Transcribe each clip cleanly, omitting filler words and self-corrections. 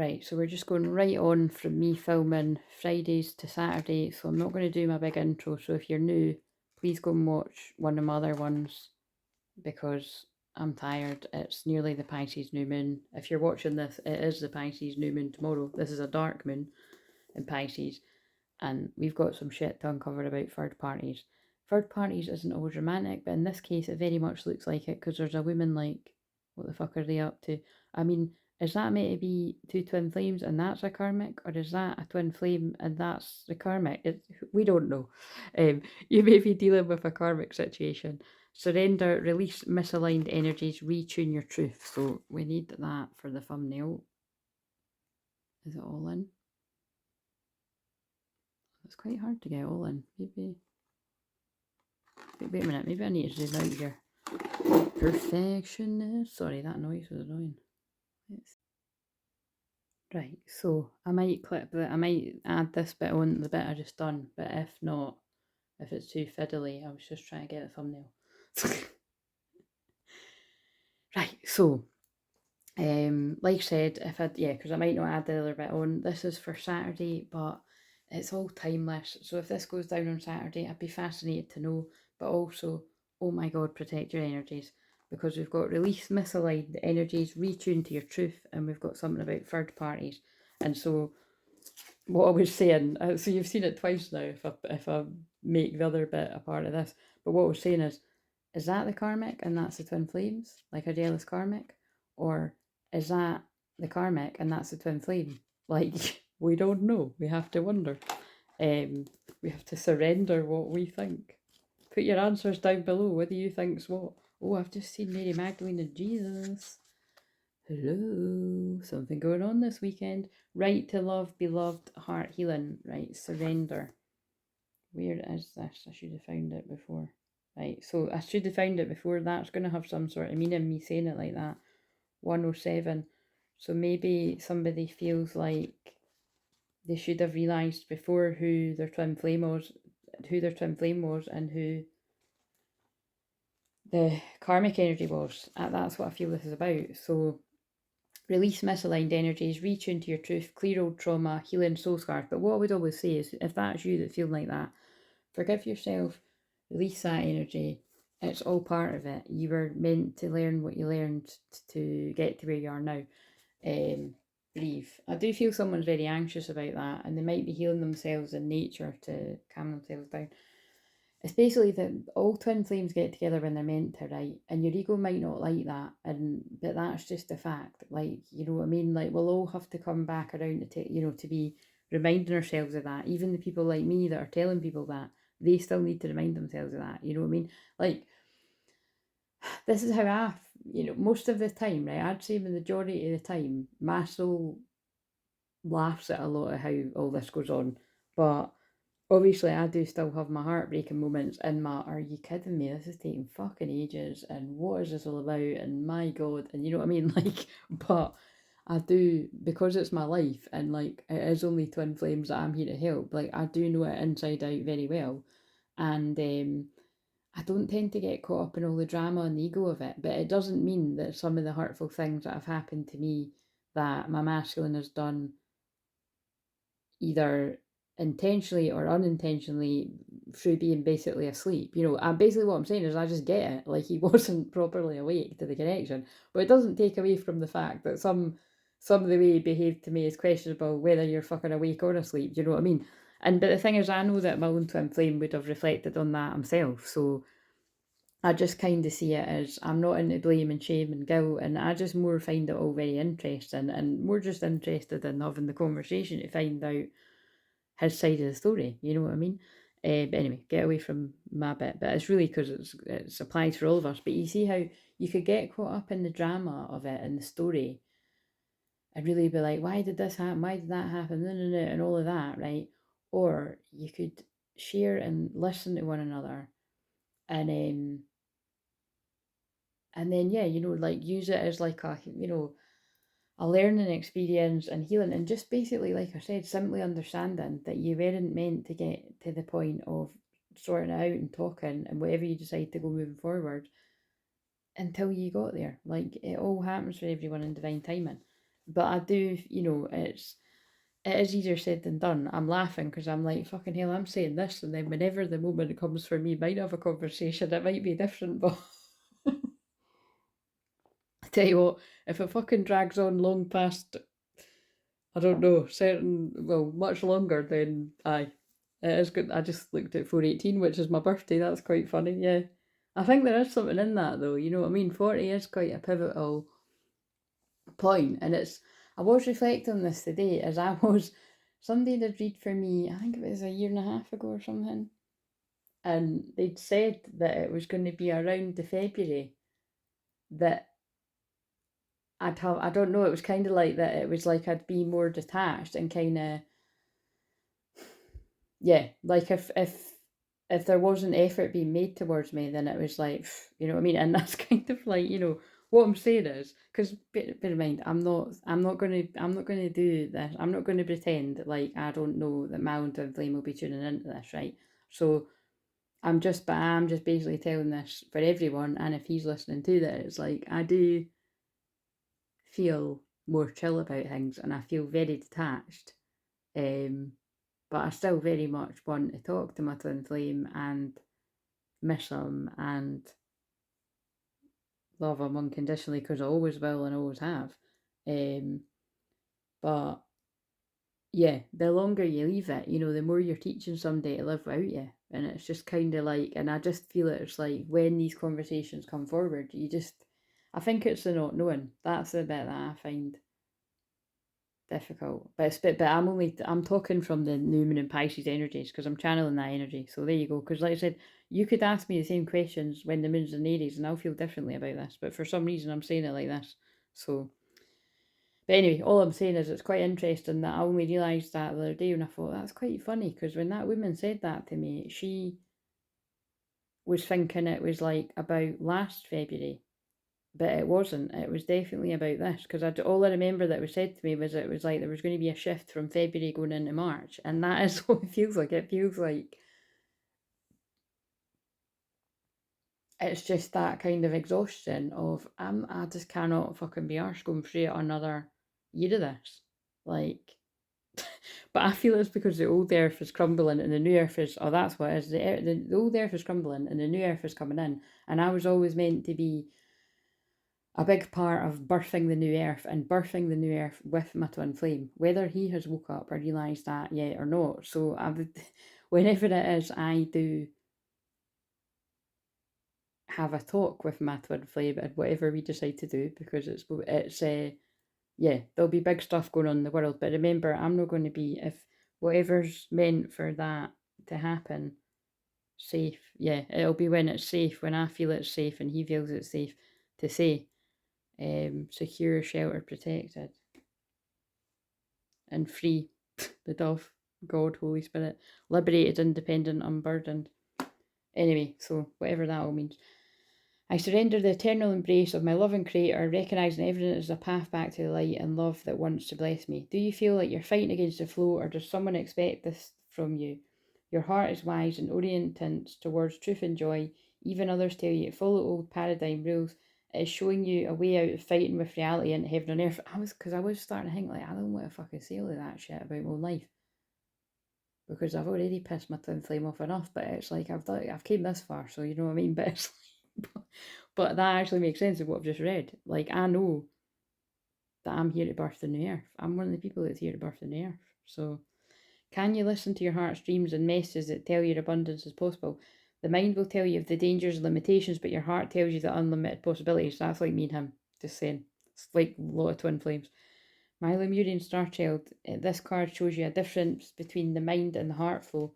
Right, so we're just going right on from me filming Fridays to Saturday, so I'm not going to do my big intro, so if you're new, please go and watch one of my other ones, because I'm tired. It's nearly the Pisces new moon. If you're watching this, it is the Pisces new moon tomorrow. This is a dark moon in Pisces, and we've got some shit to uncover about third parties. Third parties isn't always romantic, but in this case it very much looks like it, because there's a woman like, what the fuck are they up to? I mean, is that meant to be two twin flames and that's a karmic, or is that a twin flame and that's the karmic? We don't know. You may be dealing with a karmic situation. Surrender, release misaligned energies, retune your truth. So we need that for the thumbnail. Is it all in? It's quite hard to get all in. Maybe. Wait a minute. Maybe I need to zoom out here. Perfectionist. Sorry, that noise was annoying. Right, so I might clip that. I might add this bit on the bit I just done, but if not, if it's too fiddly, I was just trying to get a thumbnail. Right, so like I said, because I might not add the other bit on. This is for Saturday, but it's all timeless. So if this goes down on Saturday, I'd be fascinated to know. But also, oh my God, protect your energies, because we've got release misaligned energies, retune to your truth, and we've got something about third parties. And so, what I was saying, so you've seen it twice now. If I make the other bit a part of this, but what I was saying is that the karmic and that's the twin flames, like a jealous karmic, or is that the karmic and that's the twin flame? Like, we don't know. We have to wonder. We have to surrender what we think. Put your answers down below. What do you think's what? Oh, I've just seen Mary Magdalene and Jesus. Hello. Something going on this weekend. Right to love, beloved, heart healing. Right, surrender. Where is this? I should have found it before. Right, so I should have found it before. That's going to have some sort of meaning, me saying it like that. 107. So maybe somebody feels like they should have realised before who their twin flame was, and who the karmic energy was. That's what I feel this is about. So release misaligned energies, retune to your truth, clear old trauma, healing soul scars. But what I would always say is, if that's you that feel like that, forgive yourself, release that energy. It's all part of it. You were meant to learn what you learned to get to where you are now. Breathe. I do feel someone's very anxious about that, and they might be healing themselves in nature to calm themselves down. It's basically that all twin flames get together when they're meant to, right? And your ego might not like that, but that's just a fact. Like, you know what I mean? Like, we'll all have to come back around to be reminding ourselves of that. Even the people like me that are telling people that, they still need to remind themselves of that. You know what I mean? Like, this is how most of the time, right? I'd say the majority of the time, my soul laughs at a lot of how all this goes on, but obviously I do still have my heartbreaking moments and are you kidding me? This is taking fucking ages, and what is this all about? And my God, and you know what I mean? Like, but I do, because it's my life, and like it is only twin flames that I'm here to help. Like, I do know it inside out very well, and I don't tend to get caught up in all the drama and the ego of it. But it doesn't mean that some of the hurtful things that have happened to me, that my masculine has done, either intentionally or unintentionally, through being basically asleep. Basically what I'm saying is, I just get it. Like, he wasn't properly awake to the connection. But it doesn't take away from the fact that some of the way he behaved to me is questionable, whether you're fucking awake or asleep. Do you know what I mean? But the thing is, I know that my own twin flame would have reflected on that himself. So I just kind of see it as, I'm not into blame and shame and guilt, and I just more find it all very interesting, and more just interested in having the conversation to find out his side of the story. You know what I mean? But anyway, get away from my bit. But it's really because it's applied for all of us. But you see how you could get caught up in the drama of it and the story, and really be like, why did this happen? Why did that happen? No, no, no, and all of that, right? Or you could share and listen to one another, and then yeah, like, use it as like a learning experience and healing, and just basically, like I said, simply understanding that you weren't meant to get to the point of sorting it out and talking and whatever you decide to go moving forward until you got there. Like, it all happens for everyone in divine timing. But I do, you know, it is easier said than done. I'm laughing because I'm like, fucking hell, I'm saying this, and then whenever the moment comes for me, might have a conversation, it might be different, but I tell you what, if it fucking drags on long past, I don't know, much longer, then aye, it is good. I just looked at 418, which is my birthday, that's quite funny, yeah. I think there is something in that though, you know what I mean? 40 is quite a pivotal point, and I was reflecting on this today as somebody did read for me, I think it was a year and a half ago or something, and they'd said that it was going to be around the February that I don't know, it was kind of like that, it was like I'd be more detached and kind of, yeah, like if there wasn't effort being made towards me, then it was like, you know what I mean? And that's kind of like, you know, what I'm saying is, because bear in mind, I'm not gonna do this. I'm not gonna pretend like I don't know that my own twin flame will be tuning into this, right? So I'm just basically telling this for everyone, and if he's listening to that, it's like I do feel more chill about things, and I feel very detached. Um, but I still very much want to talk to my twin flame and miss him and love him unconditionally because I always will and always have. Um, but yeah, the longer you leave it, you know, the more you're teaching somebody to live without you. And it's just kind of like, and I just feel it's like when these conversations come forward, I think it's the not knowing. That's the bit that I find difficult. But I'm talking from the new moon and Pisces energies because I'm channeling that energy. So there you go. Because like I said, you could ask me the same questions when the moon's in Aries, and I'll feel differently about this. But for some reason, I'm saying it like this. So, but anyway, all I'm saying is it's quite interesting that I only realised that the other day when I thought that's quite funny because when that woman said that to me, she was thinking it was like about last February, but it wasn't. It was definitely about this because all I remember that was said to me was it was like there was going to be a shift from February going into March, and that is what it feels like. It feels like it's just that kind of exhaustion of I just cannot fucking be arsed going through another year of this, like. But I feel it's because the old earth is crumbling and the new earth is, oh, that's what it is. The old earth is crumbling and the new earth is coming in. And I was always meant to be a big part of birthing the new earth and birthing the new earth with my twin flame, whether he has woke up or realised that yet or not. So whenever it is, I do have a talk with my twin flame and whatever we decide to do because yeah, there'll be big stuff going on in the world. But remember, I'm not going to be, if whatever's meant for that to happen, safe. Yeah, it'll be when it's safe, when I feel it's safe and he feels it's safe to say, secure, sheltered, protected, and free. The dove, God, Holy Spirit, liberated, independent, unburdened. Anyway, so whatever that all means. I surrender the eternal embrace of my loving Creator, recognising everything as a path back to the light and love that wants to bless me. Do you feel like you're fighting against the flow, or does someone expect this from you? Your heart is wise and oriented towards truth and joy. Even others tell you to follow old paradigm rules. It is showing you a way out of fighting with reality and heaven and earth. I was starting to think like I don't want to fucking say all of that shit about my own life because I've already pissed my twin flame off enough. But it's like I've came this far, so you know what I mean. But it's but that actually makes sense of what I've just read. Like I know that I'm here to birth the new earth. I'm one of the people that's here to birth the new earth. So can you listen to your heart's dreams and messages that tell your abundance is possible? The mind will tell you of the dangers and limitations, but your heart tells you the unlimited possibilities. That's like me and him, just saying. It's like a lot of twin flames. My Lemurian Star Child, this card shows you a difference between the mind and the heart flow.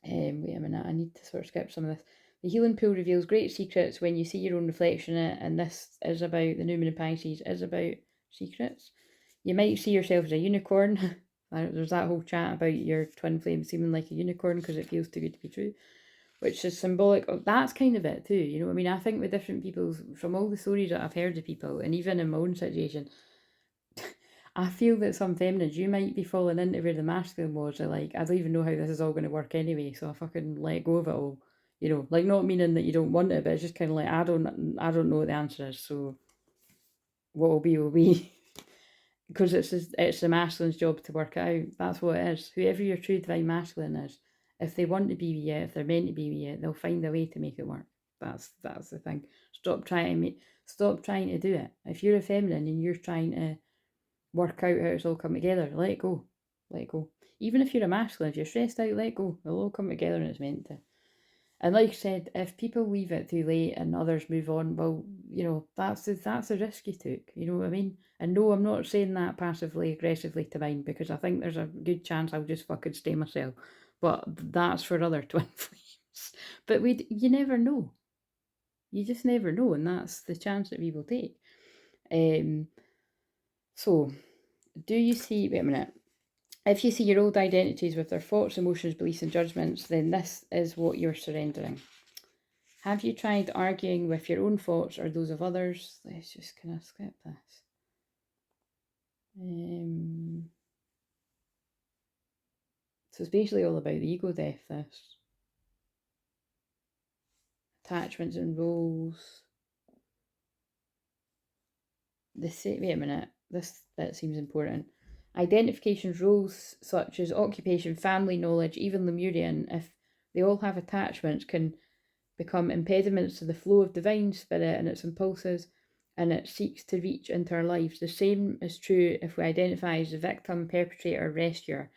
Wait a minute, I need to sort of skip some of this. The healing pool reveals great secrets when you see your own reflection in it, and this is about the new moon in Pisces, is about secrets. You might see yourself as a unicorn. There's that whole chat about your twin flame seeming like a unicorn because it feels too good to be true, which is symbolic of that's kind of it too. You know what I mean? I think with different people's, from all the stories that I've heard of people, and even in my own situation, I feel that some feminines, you might be falling into where the masculine was. Are like, I don't even know how this is all going to work anyway, so I fucking let go of it all. You know, like not meaning that you don't want it, but it's just kind of like I don't know what the answer is. So what will be will be. because it's the masculine's job to work it out. That's what it is. Whoever your true divine masculine is, if they want to be with you, if they're meant to be with you, they'll find a way to make it work. That's the thing. Stop trying to do it. If you're a feminine and you're trying to work out how it's all come together, let it go. Let it go. Even if you're a masculine, if you're stressed out, let it go. It'll all come together and it's meant to. And like I said, if people leave it too late and others move on, well, you know, that's a risk you took. You know what I mean? And no, I'm not saying that passively aggressively to mine, because I think there's a good chance I'll just fucking stay myself. But that's for other twin flames. But you never know. You just never know, and that's the chance that we will take. So, do you see? Wait a minute. If you see your old identities with their thoughts, emotions, beliefs, and judgments, then this is what you're surrendering. Have you tried arguing with your own thoughts or those of others? Let's just kind of skip this. So it's basically all about the ego death, this. Attachments and roles. Wait a minute. This bit seems important. Identification roles such as occupation, family, knowledge, even Lemurian, if they all have attachments, can become impediments to the flow of divine spirit and its impulses, and it seeks to reach into our lives. The same is true if we identify as the victim, perpetrator, rescuer,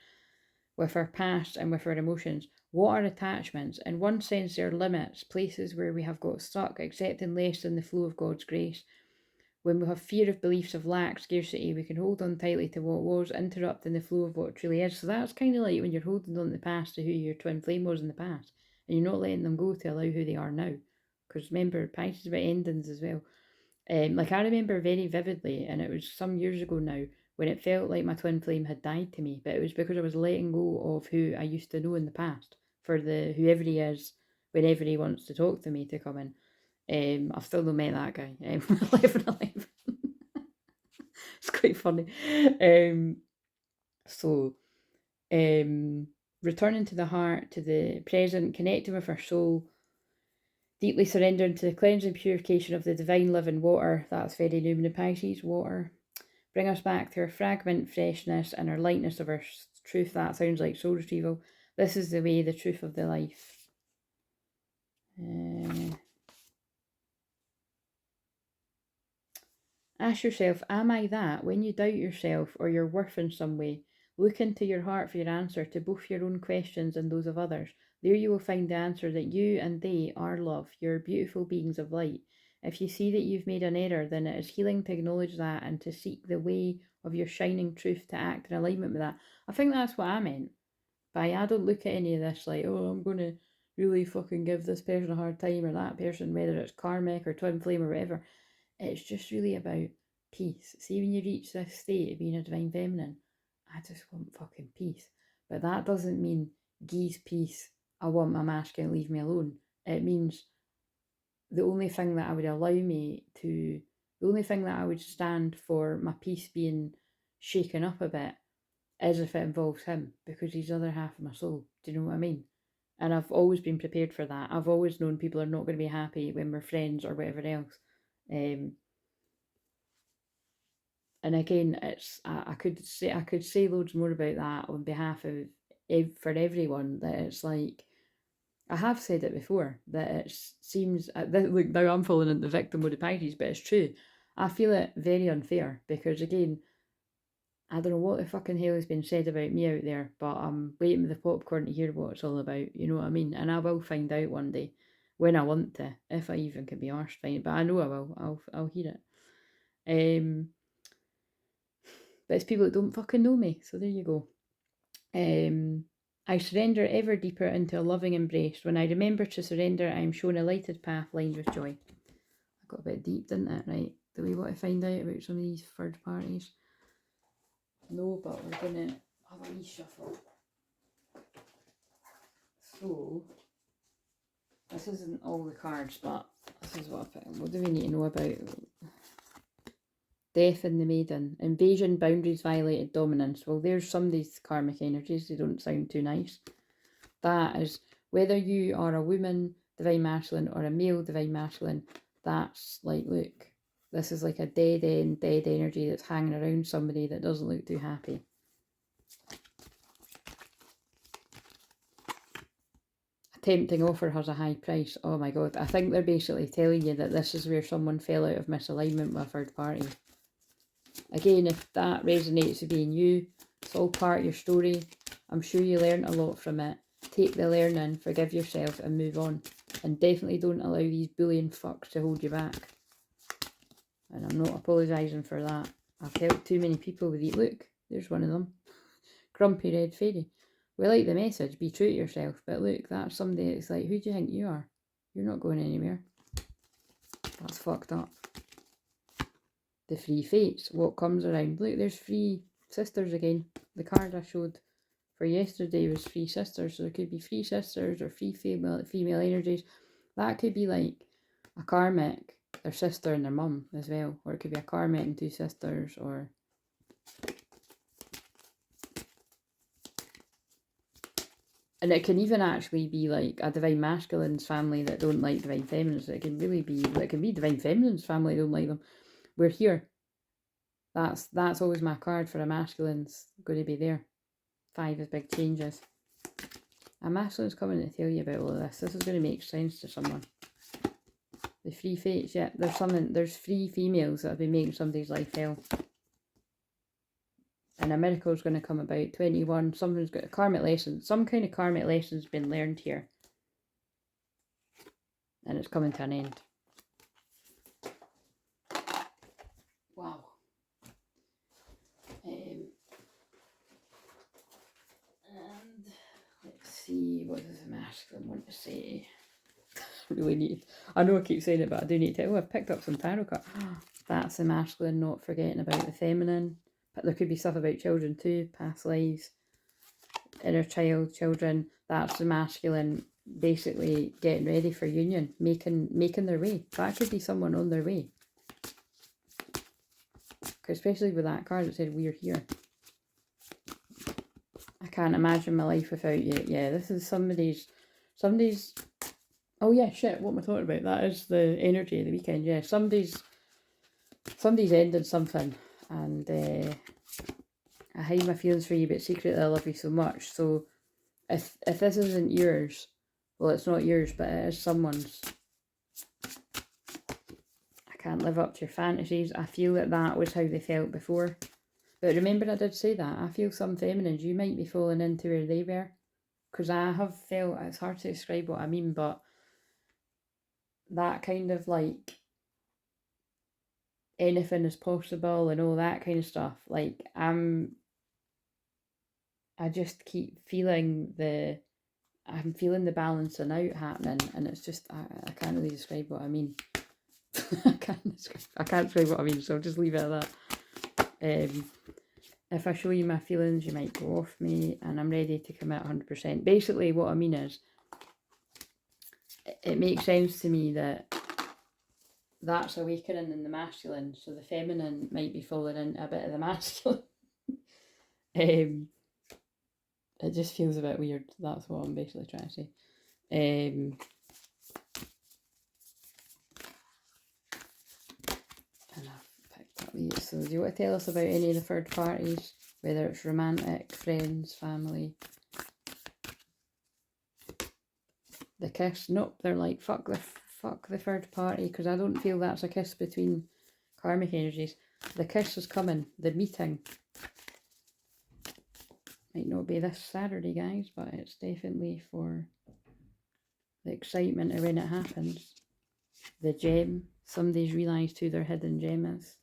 with our past and with our emotions. What are attachments? In one sense, they're limits, places where we have got stuck, accepting less than the flow of God's grace. When we have fear of beliefs of lack, scarcity, we can hold on tightly to what was, interrupting the flow of what truly is. So that's kind of like when you're holding on to the past, to who your twin flame was in the past, and you're not letting them go to allow who they are now. Because remember, Pisces is about endings as well. Like I remember very vividly, and it was some years ago now, when it felt like my twin flame had died to me, but it was because I was letting go of who I used to know in the past for the whoever he is, whenever he wants to talk to me, to come in. I've still not met that guy. 11. It's quite funny. So, returning to the heart, to the present, connecting with our soul, deeply surrendering to the cleansing purification of the divine living water. That's very Numen in Pisces, water. Bring us back to our fragment freshness and our lightness of our truth. That sounds like soul retrieval. This is the way, the truth of the life. Ask yourself, am I that? When you doubt yourself or your worth in some way, look into your heart for your answer to both your own questions and those of others. There you will find the answer that you and they are love. You're beautiful beings of light. If you see that you've made an error, then it is healing to acknowledge that and to seek the way of your shining truth to act in alignment with that. I think that's what I meant by, I don't look at any of this like, oh, I'm going to really fucking give this person a hard time or that person, whether it's karmic or twin flame or whatever. It's just really about peace. See, when you reach this state of being a divine feminine, I just want fucking peace. But that doesn't mean geese peace, I want my masculine, leave me alone. It means the only thing that I would allow me to, the only thing that I would stand for my peace being shaken up a bit is if it involves him, because he's the other half of my soul. Do you know what I mean? And I've always been prepared for that. I've always known people are not going to be happy when we're friends or whatever else. And again, it's I could say loads more about that on behalf of for everyone. That it's like, I have said it before, that it seems look, now I'm falling into the victim mode of Pisces, but it's true. I feel it very unfair because, again, I don't know what the fucking hell has been said about me out there, but I'm waiting with the popcorn to hear what it's all about. You know what I mean? And I will find out one day when I want to, if I even can be arsed fine. But I know I will. I'll hear it. But it's people that don't fucking know me, so there you go. I surrender ever deeper into a loving embrace. When I remember to surrender, I am shown a lighted path lined with joy. I got a bit deep, didn't it? Right? Do we want to find out about some of these third parties? No, but we're going to have a wee shuffle. So, this isn't all the cards, but this is what I put in. What do we need to know about? Death in the Maiden. Invasion, boundaries violated, dominance. Well, there's somebody's karmic energies. They don't sound too nice. That is, whether you are a woman, divine masculine, or a male, divine masculine, that's like, look, This is like a dead end, dead energy that's hanging around somebody that doesn't look too happy. A tempting offer has a high price. Oh my god. I think they're basically telling you that this is where someone fell out of misalignment with a third party. Again, if that resonates with being you, it's all part of your story. I'm sure you learned a lot from it. Take the learning, forgive yourself and move on. And definitely don't allow these bullying fucks to hold you back. And I'm not apologising for that. I've helped too many people with it. Look, there's one of them. Grumpy Red Fairy. We like the message, be true to yourself. But look, that's somebody that's like, who do you think you are? You're not going anywhere. That's fucked up. The Three Fates. What comes around? Look, there's three sisters again. The card I showed for yesterday was three sisters. So there could be three sisters or three female energies. That could be like a karmic, their sister and their mum as well. Or it could be a karmic and two sisters, or and it can even actually be like a divine masculine's family that don't like divine feminines. It can really be, it can be divine feminine's family don't like them. We're here. That's always my card for a masculine's going to be there. 5 is big changes. A masculine's coming to tell you about all of this. This is going to make sense to someone. The Three Fates, yeah, there's 3 females that have been making somebody's life hell. And a miracle is going to come about. 21, something's got a karmic lesson. Some kind of karmic lesson's been learned here. And it's coming to an end. Wow. And let's see, what does the masculine want to say? I really need, I know I keep saying it, but I do need to. Oh, I've picked up some tarot cards. That's the masculine, not forgetting about the feminine. But there could be stuff about children too, past lives, inner child, children. That's the masculine, basically getting ready for union, making their way. That could be someone on their way. Especially with that card that said, we're here. I can't imagine my life without you. Yeah, this is somebody's, oh yeah, shit, what am I talking about? That is the energy of the weekend, yeah. Somebody's ended something, and I hide my feelings for you, but secretly I love you so much. So if this isn't yours, well, it's not yours, but it is someone's. I can't live up to your fantasies. I feel that was how they felt before. But remember, I did say that. I feel some feminines, you might be falling into where they were. Because I have felt, it's hard to describe what I mean, but that kind of like anything is possible and all that kind of stuff. Like I just keep feeling I'm feeling the balancing out happening, and it's just, I can't really describe what I mean. I can't describe what I mean, so I'll just leave it at that. If I show you my feelings, you might go off me, and I'm ready to commit 100%. Basically, what I mean is, it makes sense to me that that's awakening in the masculine, so the feminine might be falling into a bit of the masculine. It just feels a bit weird. That's what I'm basically trying to say. And I've picked up these. So do you want to tell us about any of the third parties? Whether it's romantic, friends, family. The kiss, nope, they're like, fuck the third party, because I don't feel that's a kiss between karmic energies. The kiss is coming, the meeting. Might not be this Saturday, guys, but it's definitely for the excitement of when it happens. The gem, somebody's realised who their hidden gem is.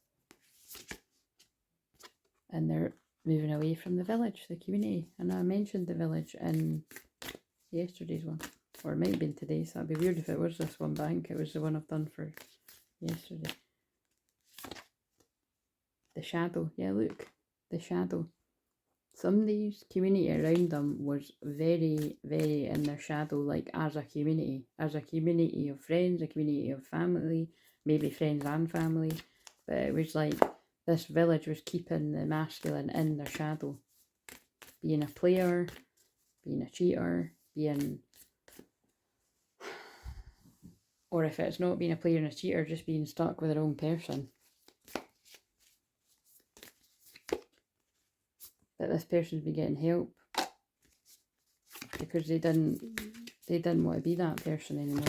And they're moving away from the village, the community. And I mentioned the village in yesterday's one. Or it might have been today, so that'd be weird if it was this one, but I think it was the one I've done for yesterday. The shadow, yeah, look, the shadow. Somebody's community around them was very, very in their shadow, like as a community of friends, a community of family, maybe friends and family. But it was like this village was keeping the masculine in their shadow. Being a player, being a cheater, being... Or if it's not being a player and a cheater, just being stuck with the wrong person. that this person's been getting help because they didn't want to be that person anymore.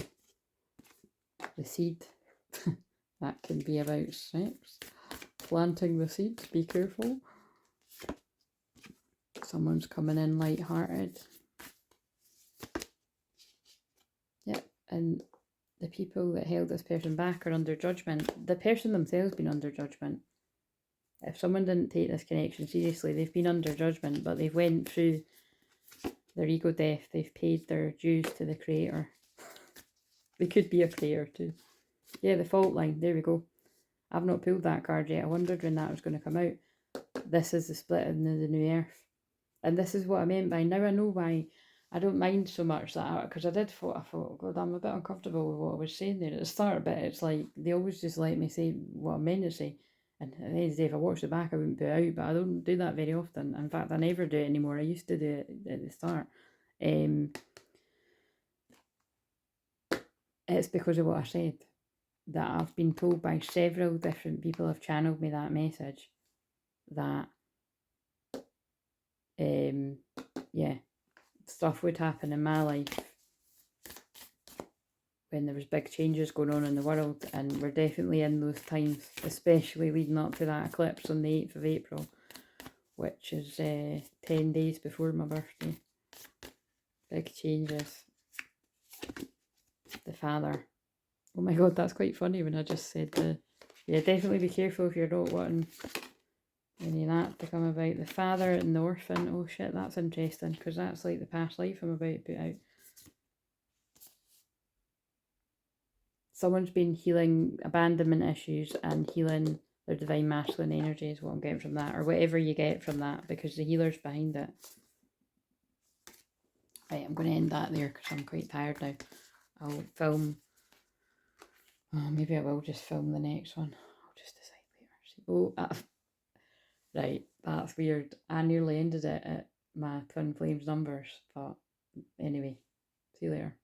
The seed. That can be about sex. Planting the seeds, be careful. Someone's coming in light-hearted. Yep, and the people that held this person back are under judgment. The person themselves been under judgment. If someone didn't take this connection seriously, they've been under judgment, but they've went through their ego death. They've paid their dues to the creator. They could be a creator too. Yeah, the fault line. There we go. I've not pulled that card yet. I wondered when that was going to come out. This is the split in the new earth. And this is what I meant by, now I know why I don't mind so much that, because I thought, God, I'm a bit uncomfortable with what I was saying there at the start, but it's like, they always just let me say what I meant to say. And at the end of the day, if I watched it back, I wouldn't put it out, but I don't do that very often. In fact, I never do it anymore. I used to do it at the start. It's because of what I said, that I've been told by several different people have channeled me that message, that yeah, stuff would happen in my life when there was big changes going on in the world, and we're definitely in those times, especially leading up to that eclipse on the 8th of April, which is 10 days before my birthday. Big changes. The father. Oh my God, that's quite funny when I just said the... Yeah, definitely be careful if you're not wanting any of that to come about. The father and the orphan. Oh shit, that's interesting, because that's like the past life I'm about to put out. Someone's been healing abandonment issues and healing their divine masculine energy is what I'm getting from that, or whatever you get from that, because the healer's behind it. Right, I'm going to end that there because I'm quite tired now. I'll film... Oh, maybe I will just film the next one. I'll just decide later. Oh, right, that's weird. I nearly ended it at my Twin Flames numbers, but anyway, see you later.